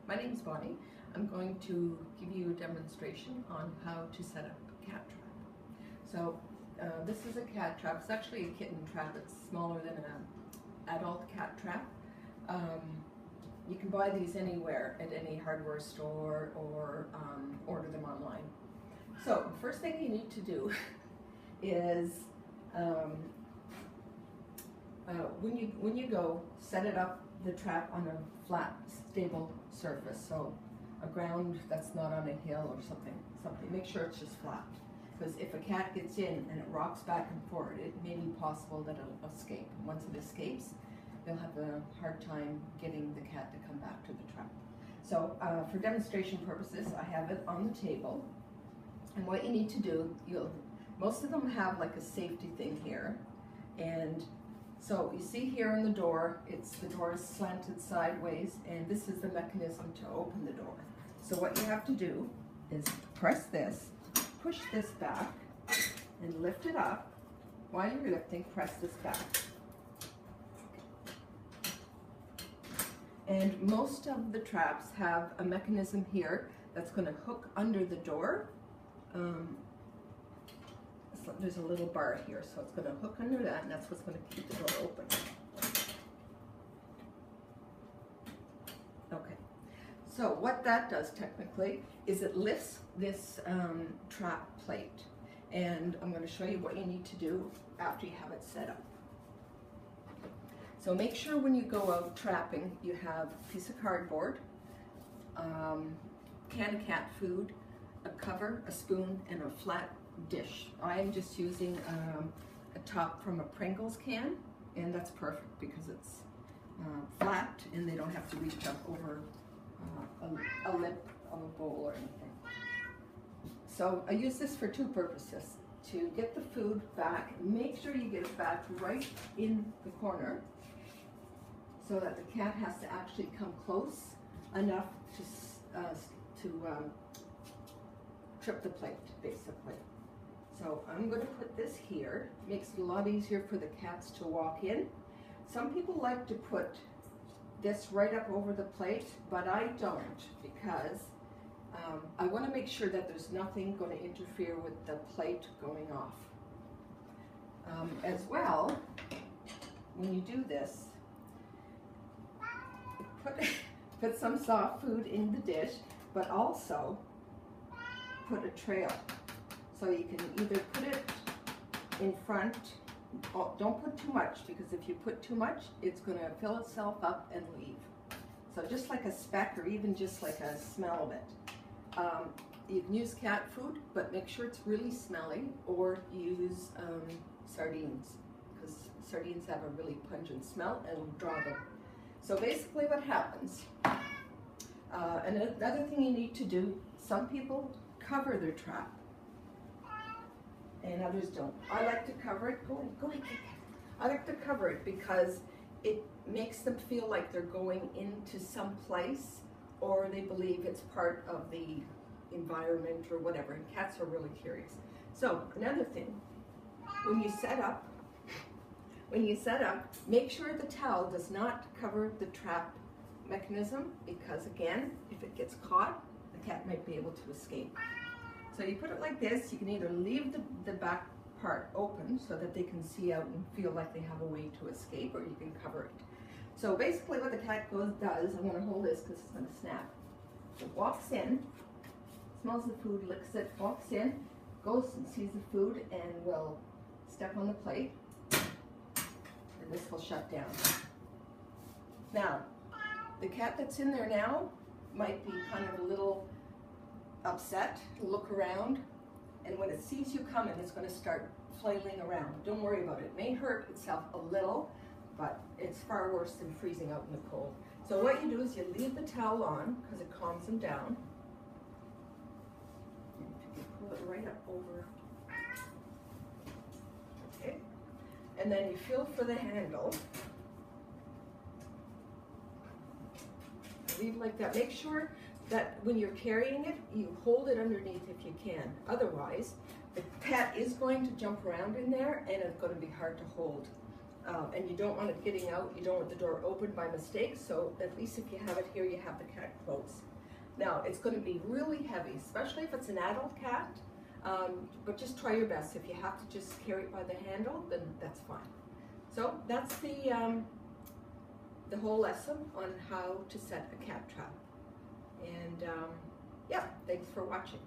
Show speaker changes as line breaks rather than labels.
My name is Bonnie. I'm going to give you a demonstration on how to set up a cat trap. So this is a cat trap. It's actually a kitten trap. It's smaller than an adult cat trap. You can buy these anywhere at any hardware store or order them online. So the first thing you need to do is when you go, set it up, the trap, on a flat, stable surface. So a ground that's not on a hill or something. Make sure it's just flat. Because if a cat gets in and it rocks back and forward, it may be possible that it'll escape. Once it escapes, they'll have a hard time getting the cat to come back to the trap. So for demonstration purposes, I have it on the table. And what you need to do, most of them have like a safety thing here. And so you see here on the door, the door is slanted sideways, and this is the mechanism to open the door. So what you have to do is press this, push this back, and lift it up. While you're lifting, press this back. And most of the traps have a mechanism here that's going to hook under the door. There's a little bar here, so it's going to hook under that, and that's what's going to keep the door open. Okay, so what that does technically is it lifts this trap plate, and I'm going to show you what you need to do after you have it set up. So make sure when you go out trapping, you have a piece of cardboard, can of cat food, a cover, a spoon, and a flat dish. I am just using a top from a Pringles can, and that's perfect because it's flat and they don't have to reach up over a lip of a bowl or anything. So I use this for two purposes. To get the food back, make sure you get it back right in the corner so that the cat has to actually come close enough to trip the plate, basically. So I'm going to put this here. Makes it a lot easier for the cats to walk in. Some people like to put this right up over the plate, but I don't, because I want to make sure that there's nothing going to interfere with the plate going off. As when you do this, put some soft food in the dish, but also put a trail. So you can either put it in front, don't put too much, because if you put too much, it's going to fill itself up and leave. So just like a speck, or even just like a smell of it. You can use cat food, but make sure it's really smelly, or use sardines, because sardines have a really pungent smell and will draw them. So basically what happens, and another thing you need to do, some people cover their trap, and others don't. I like to cover it. Go ahead. I like to cover it because it makes them feel like they're going into some place, or they believe it's part of the environment or whatever, and cats are really curious. So another thing, when you set up, make sure the towel does not cover the trap mechanism, because again, if it gets caught, the cat might be able to escape. So you put it like this. You can either leave the back part open so that they can see out and feel like they have a way to escape, or you can cover it. So basically what the cat does, I'm going to hold this because it's going to snap. It walks in, smells the food, licks it, walks in, goes and sees the food, and will step on the plate, and this will shut down. Now, the cat that's in there now might be kind of a little upset, look around, and when it sees you coming, it's going to start flailing around. Don't worry about it. It may hurt itself a little, but it's far worse than freezing out in the cold. So what you do is you leave the towel on, because it calms them down. You pull it right up over. Okay. And then you feel for the handle. Leave like that. Make sure that when you're carrying it, you hold it underneath if you can. Otherwise, the cat is going to jump around in there, and it's going to be hard to hold. and you don't want it getting out, you don't want the door opened by mistake, so at least if you have it here, you have the cat closed. Now, it's going to be really heavy, especially if it's an adult cat, but just try your best. If you have to just carry it by the handle, then that's fine. So that's the whole lesson on how to set a cat trap. And yeah, thanks for watching.